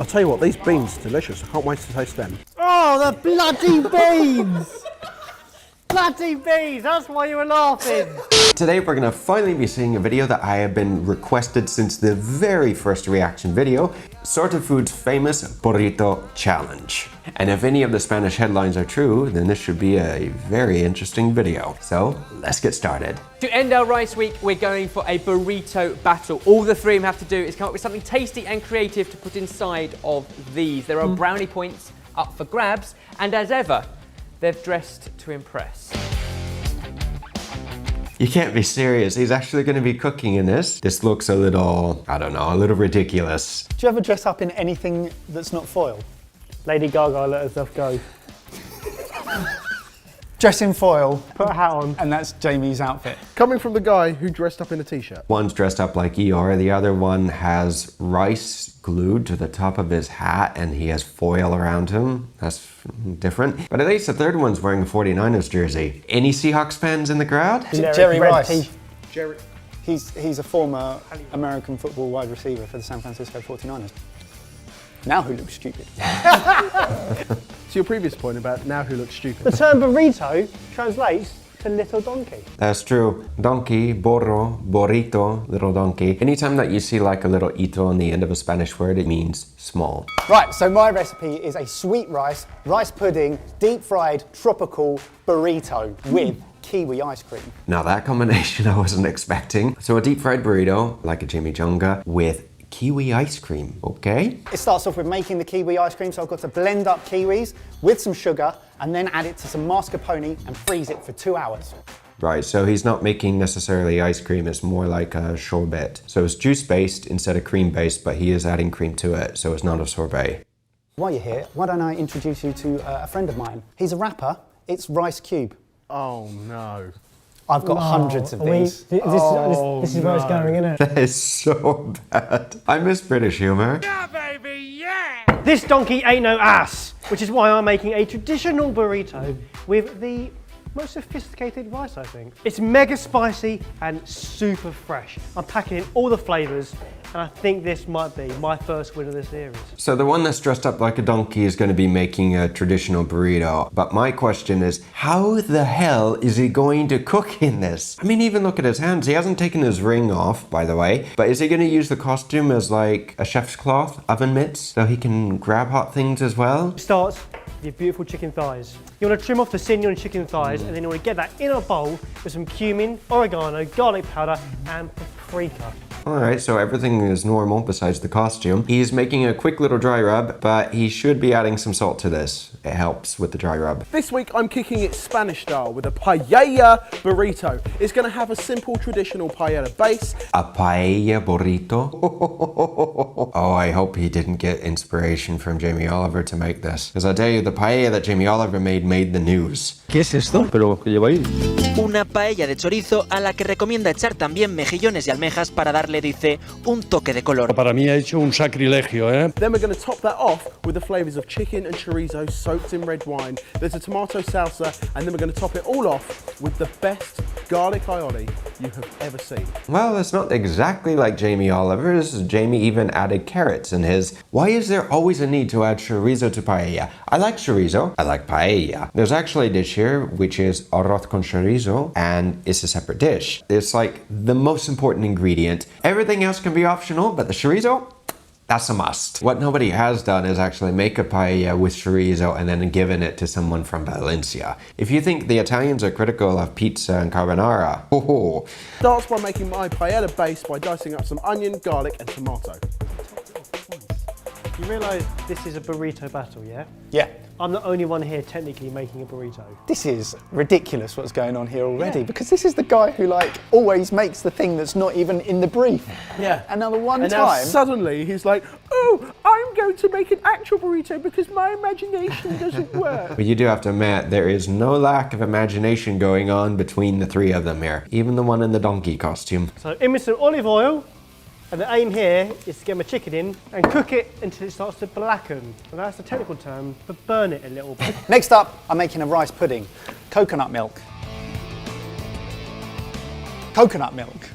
I'll tell you what, these beans are delicious. I can't wait to taste them. Oh, the bloody beans! Bloody beans, that's why you were laughing. Today we're going to finally be seeing a video that I have been requested since the very first reaction video, Sorted Foods' famous burrito challenge. And if any of the Spanish headlines are true, then this should be a very interesting video. So let's get started. To end our rice week, we're going for a burrito battle. All the three of them have to do is come up with something tasty and creative to put inside of these. There are brownie points up for grabs, and as ever, they've dressed to impress. You can't be serious. He's actually going to be cooking in this. This looks a little, I don't know, a little ridiculous. Do you ever dress up in anything that's not foil? Lady Gaga let herself go. Dress in foil, put a hat on, and that's Jamie's outfit. Coming from the guy who dressed up in a t-shirt. One's dressed up like Eeyore, the other one has rice glued to the top of his hat and he has foil around him. That's different. But at least the third one's wearing a 49ers jersey. Any Seahawks fans in the crowd? Jerry Rice. Jerry. He's a former American football wide receiver for the San Francisco 49ers. Now who looks stupid? To your previous point about now who looks stupid. The term burrito translates to little donkey. That's true. Donkey, burro, burrito, little donkey. Anytime that you see like a little ito on the end of a Spanish word, it means small. Right, so my recipe is a sweet rice pudding, deep fried tropical burrito with kiwi ice cream. Now that combination I wasn't expecting. So a deep fried burrito, like a chimichanga, with kiwi ice cream, okay? It starts off with making the kiwi ice cream, so I've got to blend up kiwis with some sugar and then add it to some mascarpone and freeze it for 2 hours. Right, so he's not making necessarily ice cream, it's more like a sorbet. So it's juice-based instead of cream-based, but he is adding cream to it, so it's not a sorbet. While you're here, why don't I introduce you to a friend of mine? He's a rapper, it's Rice Cube. Oh no. I've got hundreds of these. This is where it's going, isn't it? That is so bad. I miss British humor. Yeah, baby, yeah! This donkey ain't no ass, which is why I'm making a traditional burrito with the most sophisticated rice, I think. It's mega spicy and super fresh. I'm packing in all the flavors, and I think this might be my first win of the series. So the one that's dressed up like a donkey is going to be making a traditional burrito. But my question is, how the hell is he going to cook in this? I mean, even look at his hands. He hasn't taken his ring off, by the way. But is he going to use the costume as like a chef's cloth, oven mitts, so he can grab hot things as well? It starts with your beautiful chicken thighs. You want to trim off the sinew on chicken thighs, and then you want to get that in a bowl with some cumin, oregano, garlic powder, and paprika. Alright, so everything is normal besides the costume. He's making a quick little dry rub, but he should be adding some salt to this. It helps with the dry rub. This week I'm kicking it Spanish style with a paella burrito. It's going to have a simple traditional paella base. A paella burrito? Oh, I hope he didn't get inspiration from Jamie Oliver to make this. Because I tell you, the paella that Jamie Oliver made the news. ¿Qué es esto? ¿Pero qué lleváis? Una paella de chorizo a la que recomienda echar también mejillones y almejas para darle, dice, un toque de color. Para mí ha hecho un sacrilegio, ¿eh? Then we're going to top that off with the flavours of chicken and chorizo soaked in red wine. There's a tomato salsa, and then we're going to top it all off with the best garlic aioli you have ever seen. Well, it's not exactly like Jamie Oliver's. Jamie even added carrots in his. Why is there always a need to add chorizo to paella? I like chorizo, I like paella. There's actually a dish here which is arroz con chorizo, and it's a separate dish. It's like the most important ingredient. Everything else can be optional, but the chorizo, that's a must. What nobody has done is actually make a paella with chorizo and then given it to someone from Valencia. If you think the Italians are critical of pizza and carbonara, oh. Starts by making my paella base by dicing up some onion, garlic and tomato. You realise this is a burrito battle, yeah? Yeah. I'm the only one here technically making a burrito. This is ridiculous what's going on here already, because this is the guy who like always makes the thing that's not even in the brief. Yeah. And now the one and time... now suddenly he's like, oh, I'm going to make an actual burrito because my imagination doesn't work. But you do have to admit, there is no lack of imagination going on between the three of them here. Even the one in the donkey costume. So in with some olive oil, and the aim here is to get my chicken in and cook it until it starts to blacken. And that's the technical term for burn it a little bit. Next up, I'm making a rice pudding. Coconut milk. Coconut milk.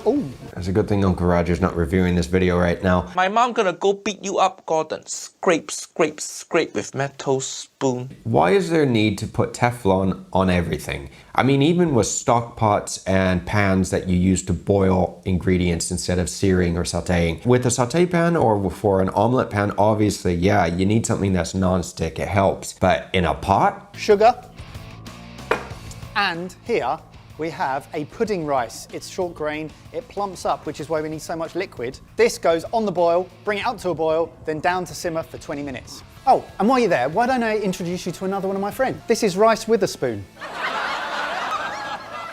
Ooh. It's a good thing Uncle Roger's not reviewing this video right now. My mom gonna go beat you up, Gordon. Scrape, scrape, scrape with metal spoon. Why is there a need to put Teflon on everything? I mean, even with stock pots and pans that you use to boil ingredients instead of searing or sauteing. With a saute pan or for an omelet pan, obviously, yeah, you need something that's non-stick, it helps. But in a pot? Sugar. And here we have a pudding rice. It's short grain, it plumps up, which is why we need so much liquid. This goes on the boil, bring it up to a boil, then down to simmer for 20 minutes. Oh, and while you're there, why don't I introduce you to another one of my friends? This is rice with a spoon.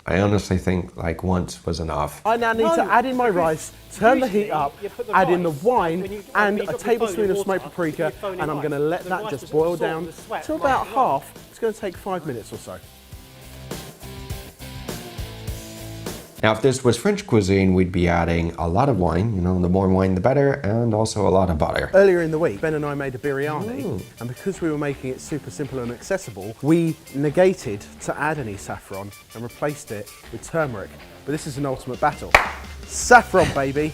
I honestly think like once was enough. I now need to add in my rice, turn the heat up, add in the wine and a tablespoon of smoked paprika, and I'm going to let that just boil down to about half. It's going to take 5 minutes or so. Now, if this was French cuisine, we'd be adding a lot of wine, you know, the more wine the better, and also a lot of butter. Earlier in the week, Ben and I made a biryani, and because we were making it super simple and accessible, we negated to add any saffron and replaced it with turmeric. But this is an ultimate battle. Saffron, baby.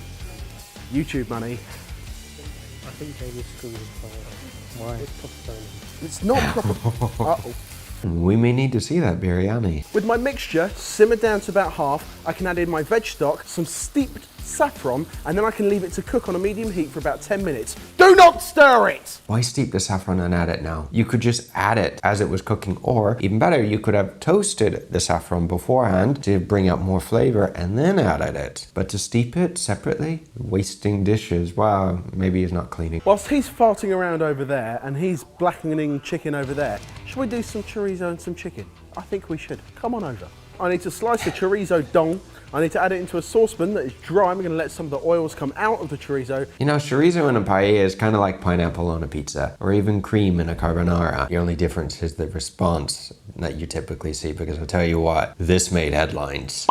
YouTube money. I think Jamie's screwed his Why? It's proper burning. It's not proper. Uh-oh. We may need to see that biryani. With my mixture simmered down to about half, I can add in my veg stock, some steeped saffron, and then I can leave it to cook on a medium heat for about 10 minutes. Do not stir it! Why steep the saffron and add it now? You could just add it as it was cooking, or even better, you could have toasted the saffron beforehand to bring out more flavor and then added it. But to steep it separately, wasting dishes, wow, maybe he's not cleaning. Whilst he's farting around over there and he's blackening chicken over there, should we do some chorizo and some chicken? I think we should. Come on over. I need to slice the chorizo dong. I need to add it into a saucepan that is dry. I'm going to let some of the oils come out of the chorizo. You know, chorizo in a paella is kind of like pineapple on a pizza, or even cream in a carbonara. The only difference is the response that you typically see, because I'll tell you what, this made headlines.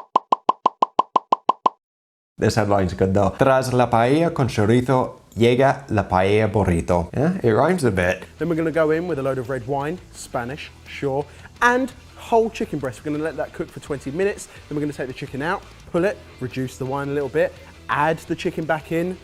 This headline's good though. Tras la paella con chorizo, llega la paella burrito. Yeah, it rhymes a bit. Then we're going to go in with a load of red wine, Spanish, sure, and whole chicken breast. We're going to let that cook for 20 minutes. Then we're going to take the chicken out, pull it, reduce the wine a little bit, add the chicken back in,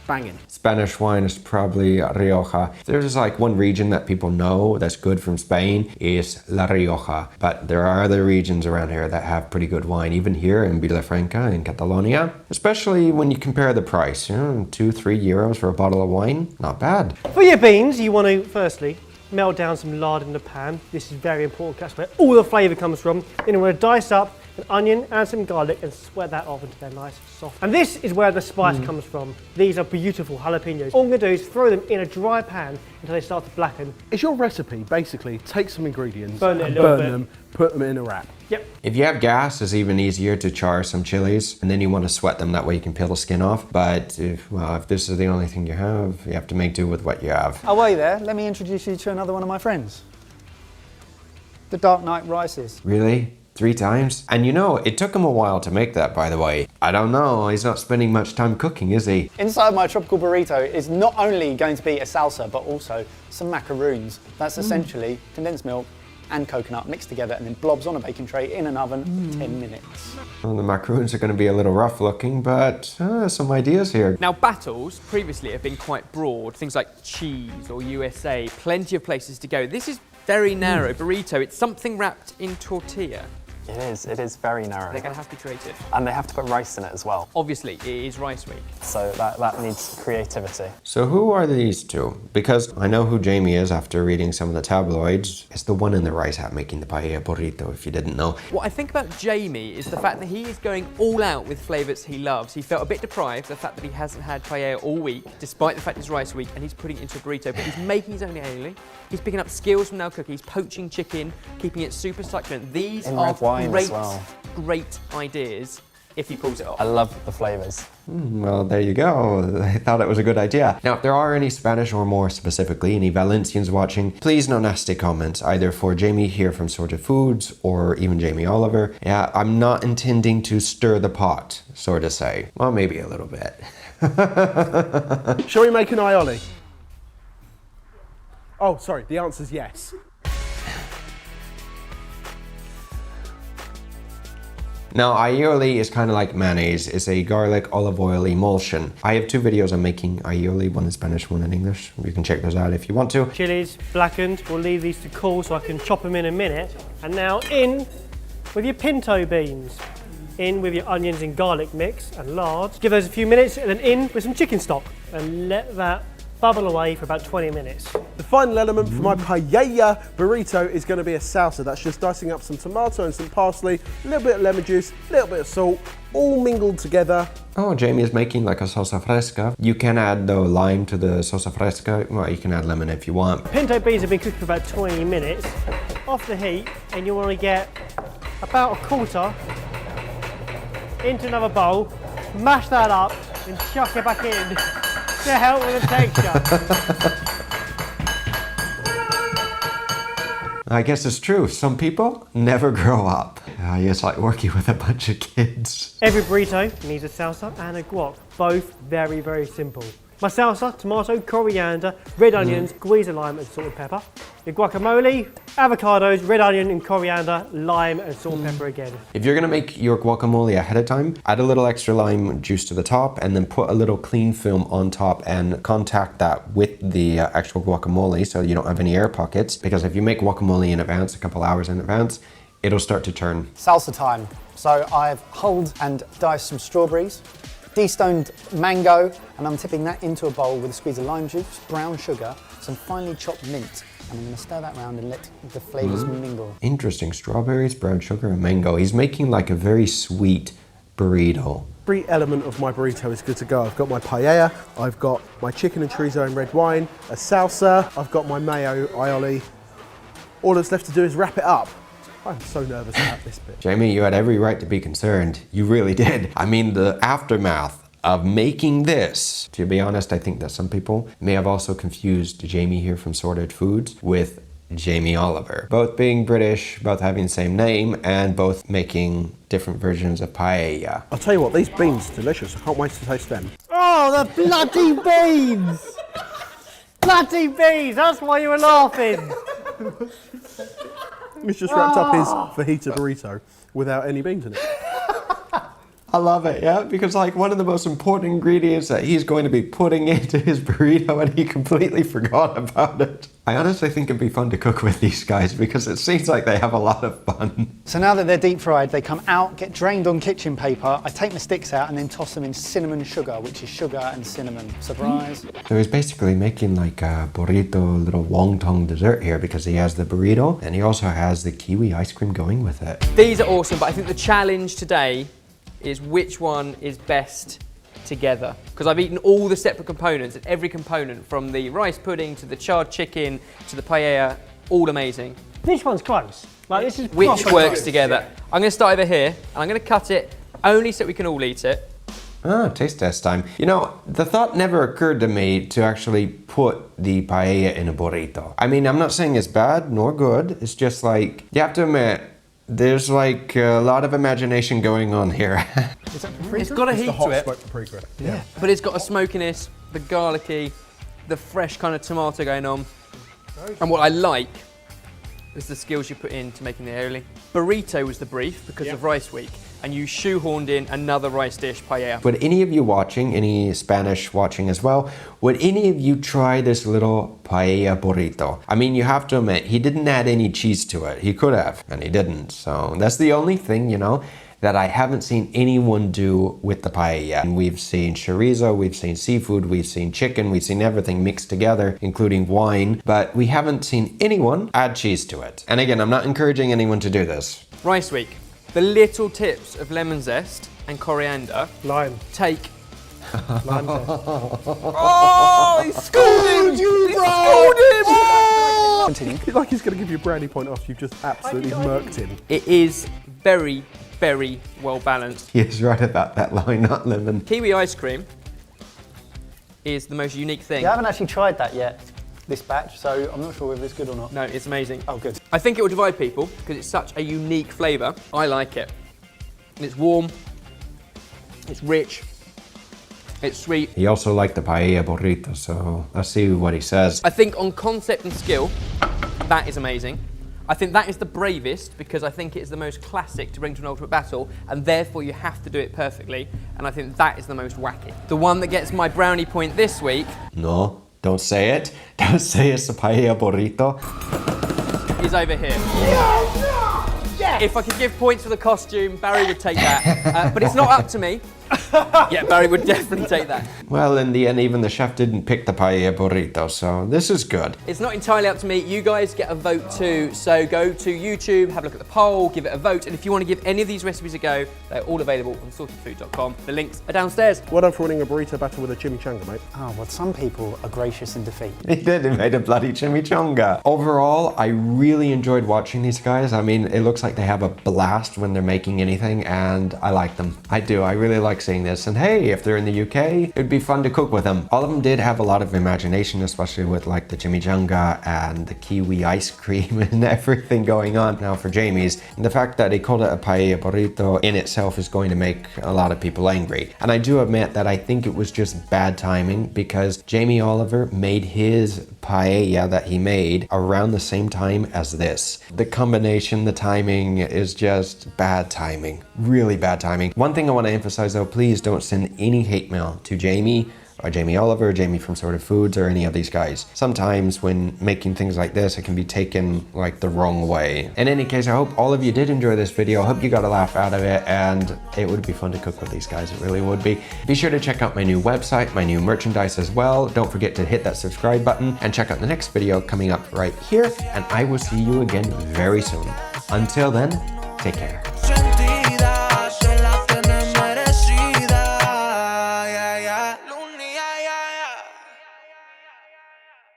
banging. Spanish wine is probably Rioja. There's like one region that people know that's good from Spain is La Rioja, but there are other regions around here that have pretty good wine, even here in Vilafranca in Catalonia, especially when you compare the price, you know, 2-3 euros for a bottle of wine, not bad. For your beans, you want to firstly melt down some lard in the pan. This is very important, that's where all the flavour comes from. Then we're going to dice up an onion and some garlic and sweat that off until they're nice and soft. And this is where the spice comes from. These are beautiful jalapenos. All I'm going to do is throw them in a dry pan until they start to blacken. Is your recipe basically take some ingredients, Burn it a and little burn bit. them, put them in a wrap? Yep. If you have gas, it's even easier to char some chilies, and then you want to sweat them, that way you can peel the skin off. But if this is the only thing you have to make do with what you have. Oh, while you're there, let me introduce you to another one of my friends. The Dark Knight Rices. Really? 3 times? And you know, it took him a while to make that, by the way. I don't know, he's not spending much time cooking, is he? Inside my tropical burrito is not only going to be a salsa, but also some macaroons. That's essentially condensed milk and coconut mixed together and then blobs on a baking tray in an oven for 10 minutes. Well, the macaroons are going to be a little rough looking, but some ideas here. Now, battles previously have been quite broad, things like cheese or USA, plenty of places to go. This is very narrow. Burrito, it's something wrapped in tortilla. It is very narrow. They're going to have to be creative. And they have to put rice in it as well. Obviously, it is rice week. So that needs creativity. So who are these two? Because I know who Jamie is after reading some of the tabloids. It's the one in the rice hat making the paella burrito, if you didn't know. What I think about Jamie is the fact that he is going all out with flavours he loves. He felt a bit deprived, the fact that he hasn't had paella all week, despite the fact it's rice week, and he's putting it into a burrito, but he's making his own aioli. He's picking up skills from Now Cookies, poaching chicken, keeping it super succulent. These In are red wine great, as well. great ideas if he pulls it off. I love the flavours. Well, there you go. I thought it was a good idea. Now, if there are any Spanish or more specifically any Valencians watching, please no nasty comments, either for Jamie here from Sorted Foods or even Jamie Oliver. Yeah, I'm not intending to stir the pot, so to say. Well, maybe a little bit. Shall we make an aioli? Oh, sorry, the answer's yes. Now, aioli is kind of like mayonnaise. It's a garlic olive oil emulsion. I have 2 videos on making aioli, one in Spanish, one in English. You can check those out if you want to. Chilies blackened, we'll leave these to cool so I can chop them in a minute. And now in with your pinto beans. In with your onions and garlic mix and lard. Give those a few minutes and then in with some chicken stock and let that bubble away for about 20 minutes. The final element for my paella burrito is going to be a salsa. That's just dicing up some tomato and some parsley, a little bit of lemon juice, a little bit of salt, all mingled together. Oh, Jamie is making like a salsa fresca. You can add the lime to the salsa fresca. Well, you can add lemon if you want. Pinto beans have been cooked for about 20 minutes. Off the heat, and you want to get about a quarter into another bowl, mash that up, and chuck it back in to help with the texture. I guess it's true. Some people never grow up. It's like working with a bunch of kids. Every burrito needs a salsa and a guac, both very, very simple. My salsa, tomato, coriander, red onions, squeeze of lime and salt and pepper. Your guacamole, avocados, red onion and coriander, lime and salt and pepper again. If you're gonna make your guacamole ahead of time, add a little extra lime juice to the top and then put a little cling film on top and contact that with the actual guacamole so you don't have any air pockets. Because if you make guacamole in advance, a couple hours in advance, it'll start to turn. Salsa time. So I've hulled and diced some strawberries, de-stoned mango, and I'm tipping that into a bowl with a squeeze of lime juice, brown sugar, some finely chopped mint, and I'm going to stir that around and let the flavours mingle. Interesting, strawberries, brown sugar, and mango. He's making like a very sweet burrito. Every element of my burrito is good to go. I've got my paella, I've got my chicken and chorizo and red wine, a salsa, I've got my mayo aioli. All that's left to do is wrap it up. I'm so nervous about this bit. Jamie, you had every right to be concerned. You really did. I mean, the aftermath of making this. To be honest, I think that some people may have also confused Jamie here from Sorted Foods with Jamie Oliver. Both being British, both having the same name, and both making different versions of paella. I'll tell you what, these beans are delicious. I can't wait to taste them. Oh, the bloody beans! Bloody beans, that's why you were laughing. He's just wrapped up his fajita burrito without any beans in it. I love it, yeah, because like one of the most important ingredients that he's going to be putting into his burrito and he completely forgot about it. I honestly think it'd be fun to cook with these guys because it seems like they have a lot of fun. So now that they're deep fried, they come out, get drained on kitchen paper. I take the sticks out and then toss them in cinnamon sugar, which is sugar and cinnamon. Surprise. So he's basically making like a burrito little wonton dessert here because he has the burrito and he also has the kiwi ice cream going with it. These are awesome, but I think the challenge today is which one is best together. Because I've eaten all the separate components, and every component from the rice pudding to the charred chicken to the paella, all amazing. This one's close. Like this is Which proper works close. together. I'm going to start over here, and I'm going to cut it only so we can all eat it. Ah, taste test time. You know, the thought never occurred to me to actually put the paella in a burrito. I mean, I'm not saying it's bad nor good. It's just like, you have to admit, there's like a lot of imagination going on here. It's got a heat to it, Paprika. yeah. But it's got a smokiness, the garlicky, the fresh kind of tomato going on. And what I like is the skills you put into making the aioli. Burrito was the brief because of Rice Week, and you shoehorned in another rice dish, paella. Would any of you watching, any Spanish watching as well, would any of you try this little paella burrito? I mean, you have to admit, he didn't add any cheese to it. He could have, and he didn't. So that's the only thing, you know, that I haven't seen anyone do with the paella. And we've seen chorizo, we've seen seafood, we've seen chicken, we've seen everything mixed together, including wine, but we haven't seen anyone add cheese to it. And again, I'm not encouraging anyone to do this. Rice Week. The little tips of lemon zest and coriander. Lime. Take. Lime zest. Oh, he schooled him! He schooled him! Continue. It's like he's going to give you a brownie point after you've just absolutely murked him. It is very, very well balanced. He is right about that line, not lemon. Kiwi ice cream is the most unique thing. Yeah, I haven't actually tried that yet, this batch, so I'm not sure whether it's good or not. No, it's amazing. Oh, good. I think it will divide people because it's such a unique flavour. I like it. It's warm, it's rich, it's sweet. He also liked the paella burrito, so let's see what he says. I think on concept and skill, that is amazing. I think that is the bravest because I think it is the most classic to bring to an ultimate battle, and therefore you have to do it perfectly, and I think that is the most wacky. The one that gets my brownie point this week... No, don't say it. Don't say it's a paella burrito. ...is over here. Yes! If I could give points for the costume, Barry would take that. But it's not up to me. Yeah, Barry would definitely take that. Well, in the end, even the chef didn't pick the paella burrito, so this is good. It's not entirely up to me. You guys get a vote too. So go to YouTube, have a look at the poll, give it a vote. And if you want to give any of these recipes a go, they're all available on sortedfood.com. The links are downstairs. Well done for winning a burrito battle with a chimichanga, mate. Oh, well, some people are gracious in defeat. He did, he made a bloody chimichanga. Overall, I really enjoyed watching these guys. I mean, it looks like they have a blast when they're making anything, and I like them. I do, I really like seeing this. And hey, if they're in the UK, it'd be fun to cook with them. All of them did have a lot of imagination, especially with like the chimichanga and the kiwi ice cream and everything going on. Now for Jamie's, the fact that he called it a paella burrito in itself is going to make a lot of people angry. And I do admit that I think it was just bad timing because Jamie Oliver made his paella that he made around the same time as this. The combination, the timing is just bad timing, really bad timing. One thing I want to emphasize though, please don't send any hate mail to Jamie or Jamie Oliver, or Jamie from Sorted Foods, or any of these guys. Sometimes when making things like this, it can be taken like the wrong way. In any case, I hope all of you did enjoy this video. I hope you got a laugh out of it, and it would be fun to cook with these guys. It really would be. Be sure to check out my new website, my new merchandise as well. Don't forget to hit that subscribe button and check out the next video coming up right here, and I will see you again very soon. Until then, take care.